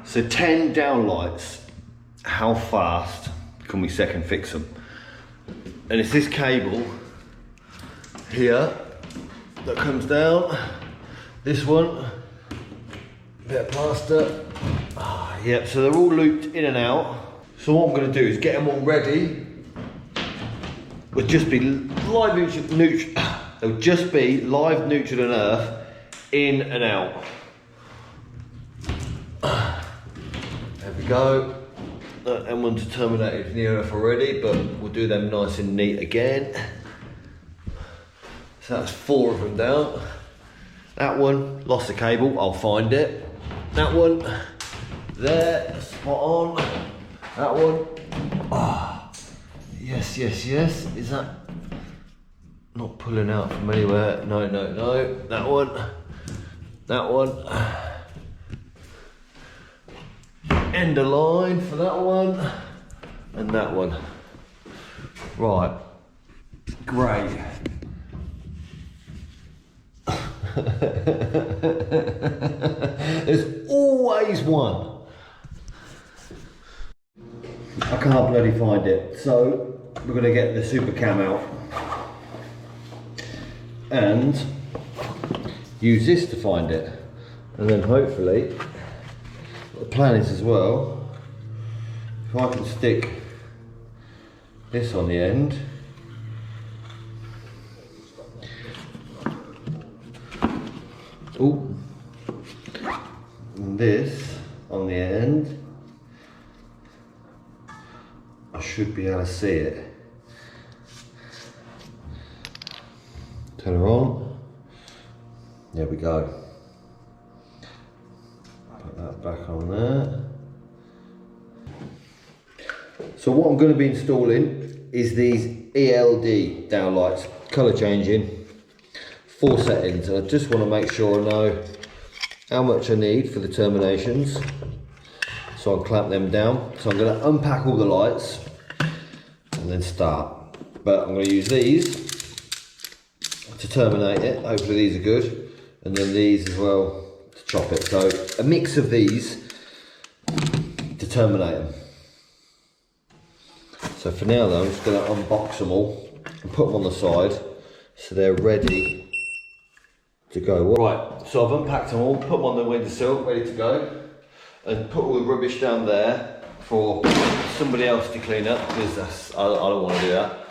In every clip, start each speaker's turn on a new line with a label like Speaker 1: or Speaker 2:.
Speaker 1: So 10 downlights, how fast can we second fix them? And it's this cable here that comes down, this one, bit of plaster. Yep, so they're all looped in and out. So what I'm going to do is get them all ready. Would just be live neutral. They'll just be live neutral and earth in and out. There we go. That M1's terminated in the earth already, but we'll do them nice and neat again. So that's 4 of them down. That one lost the cable. I'll find it. That one there, spot on. That one. Yes, yes, yes. Is that not pulling out from anywhere? No, no, no. That one. That one. End of line for that one. And that one. Right. Great. There's always one. I can't bloody find it, so we're going to get the super cam out and use this to find it, and then hopefully what the plan is as well, if I can stick this on the end, and this on the end, I should be able to see it. Turn her on. There we go. Put that back on there. So what I'm going to be installing is these ELD downlights, colour changing, 4 settings, and I just want to make sure I know how much I need for the terminations, so I'll clamp them down. So I'm going to unpack all the lights and then start, but I'm going to use these to terminate it. Hopefully these are good, and then these as well to chop it. So a mix of these to terminate them. So for now though, I'm just going to unbox them all and put them on the side so they're ready to go. Right, so I've unpacked them all, put them on the windowsill, ready to go, and put all the rubbish down there for somebody else to clean up, because I don't want to do that.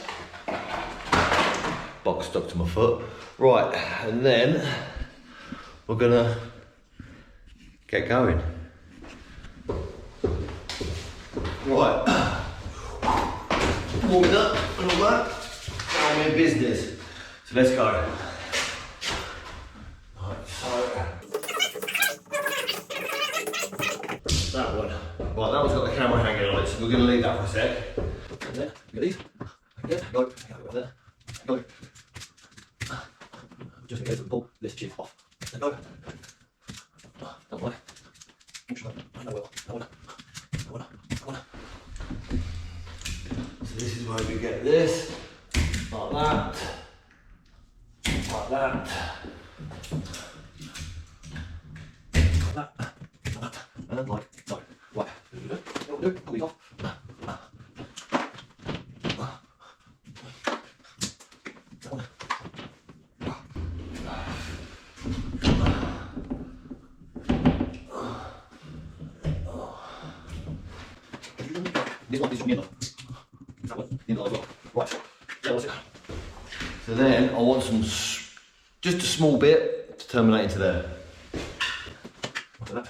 Speaker 1: Box stuck to my foot. Right, and then we're gonna get going. Right, warming up and all that. Now I'm in business. So let's go. Right, so that one. Right, that one's got the camera hanging on it, so we're going to leave that for a sec. There, get these. Yeah, go. There. Go. Just in case we pull this chip off. There, go. That one. I know well. That one. So this is where we get this. Like that. Like that. Like that. And like so. Right. Do it. Pull these off. This one is from the end. That one, the end as well. Right. Yeah, that's it. So then I want some, just a small bit to terminate into there. That.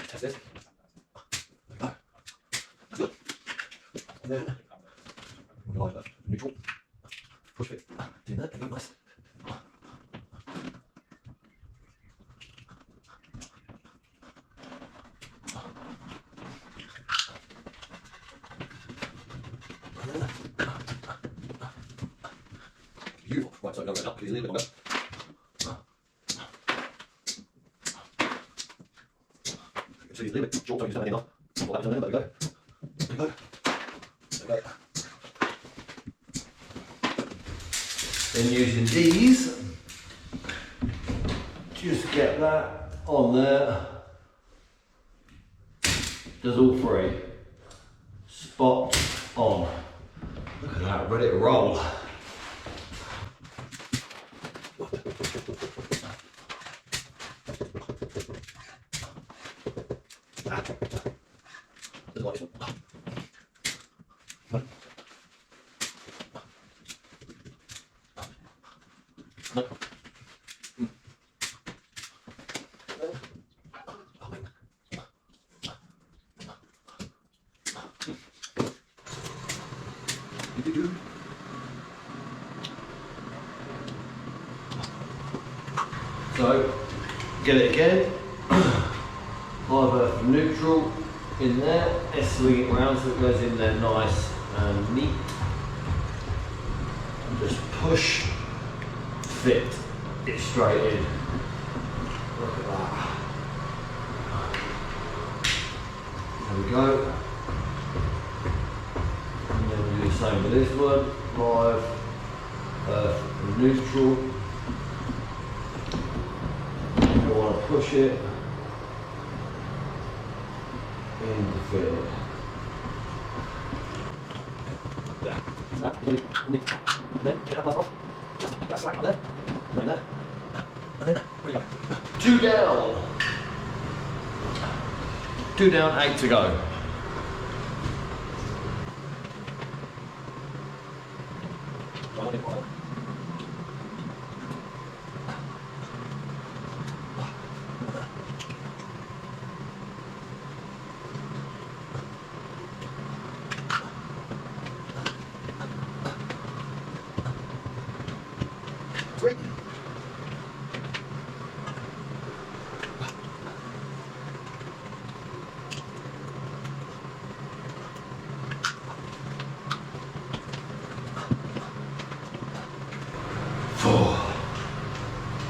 Speaker 1: Test this. That's good. And then like that. Neutral. Push it. Do that. There you go. Nice. Beautiful. Right, so I'm going to go up, please, a little bit longer. So you leave it short, so you just have it enough. There we go. There we go. There we go. Then using these, just get that on there. Does all three. Spot on. Look at that, ready to roll. So, get it again, either neutral in there, and swing it round so it goes in there nice and neat, and just push, fit it straight in. Look at that. There we go. And then we do the same with this one, live, neutral. I want to push it in to fit it. Two down. 2 down, 8 to go.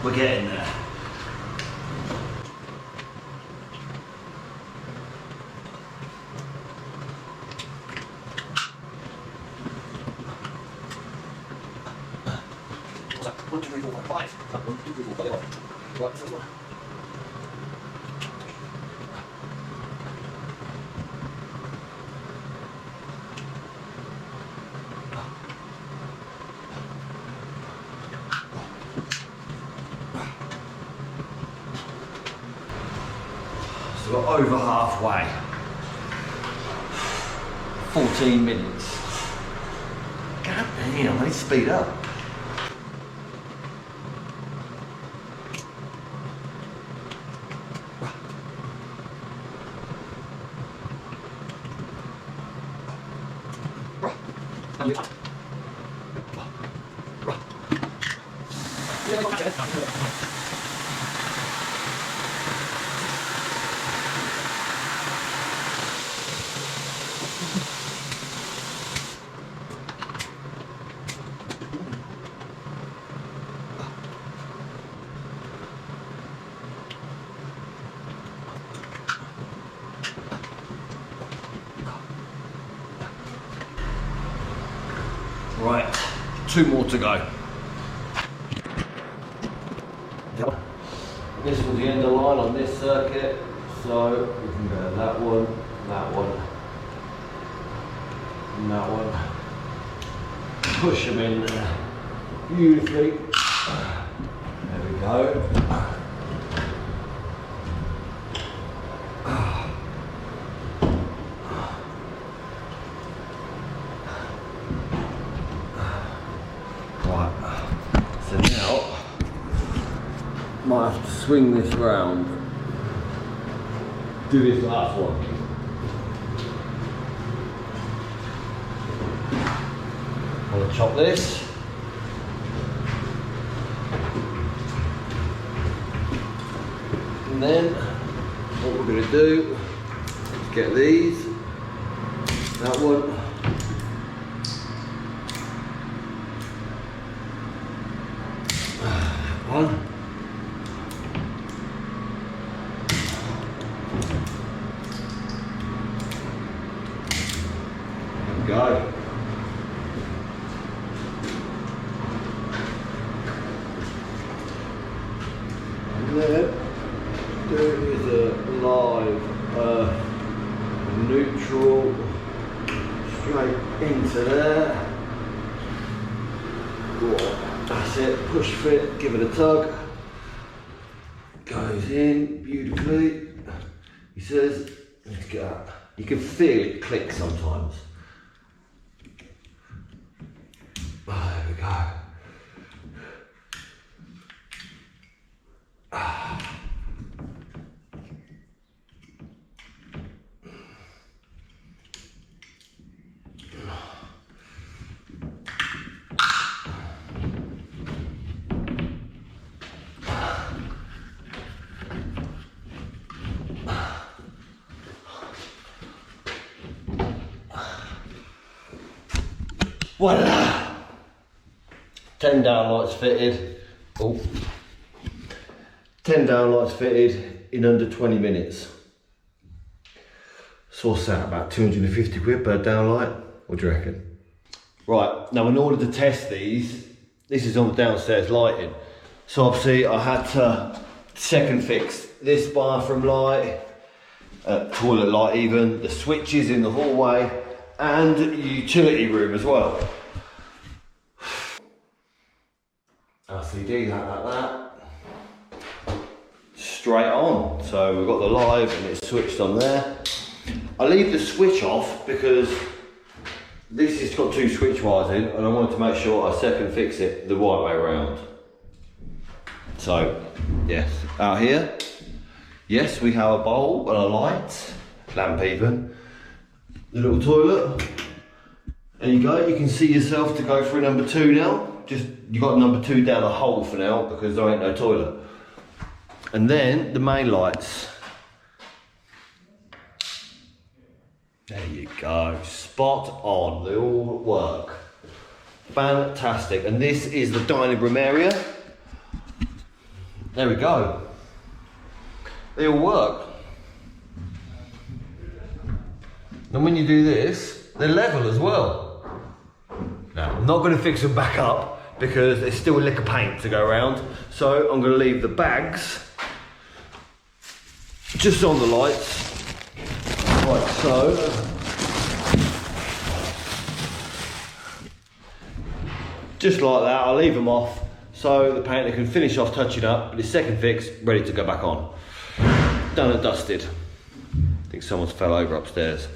Speaker 1: We're getting there. One, two, three, four, five. 1, 2, 3, 4, 5. Right, first one. So we're over halfway. 14 minutes. God damn, I need to speed up. Right, 2 more to go. This was the end of the line on this circuit, so we can go that one, that one, and that one. Push them in there beautifully. There we go. So now, might have to swing this round, do this last one. I'm going to chop this. And then, what we're going to do is get these, that one, one. There we go. And then there is a live neutral, straight into there. Whoa, that's it, push fit, give it a tug. Goes in beautifully. He says, let's get that. You can feel it click sometimes. Oh, there we go. Voila! 10 downlights fitted. Oh. 10 downlights fitted in under 20 minutes. Sourced out about 250 quid per downlight. What do you reckon? Right, now in order to test these, this is on the downstairs lighting. So obviously I had to second fix this bathroom light, toilet light even, the switches in the hallway, and utility room as well. LCD like that. Straight on. So we've got the live and it's switched on there. I leave the switch off because this has got 2 switch wires in and I wanted to make sure I second fix it the right way around. So, yes, out here, yes, we have a bulb and a light, lamp even, the little toilet. There you go, you can see yourself to go through number 2 now. Just, you got number 2 down a hole for now because there ain't no toilet. And then the main lights. There you go, spot on, they all work. Fantastic, and this is the dining room area. There we go. They all work. And when you do this, they're level as well. Now, I'm not going to fix them back up because there's still a lick of paint to go around. So I'm going to leave the bags just on the lights, like so. Just like that, I'll leave them off so the painter can finish off touching up, but his second fix, ready to go back on. Done and dusted. I think someone's fell over upstairs.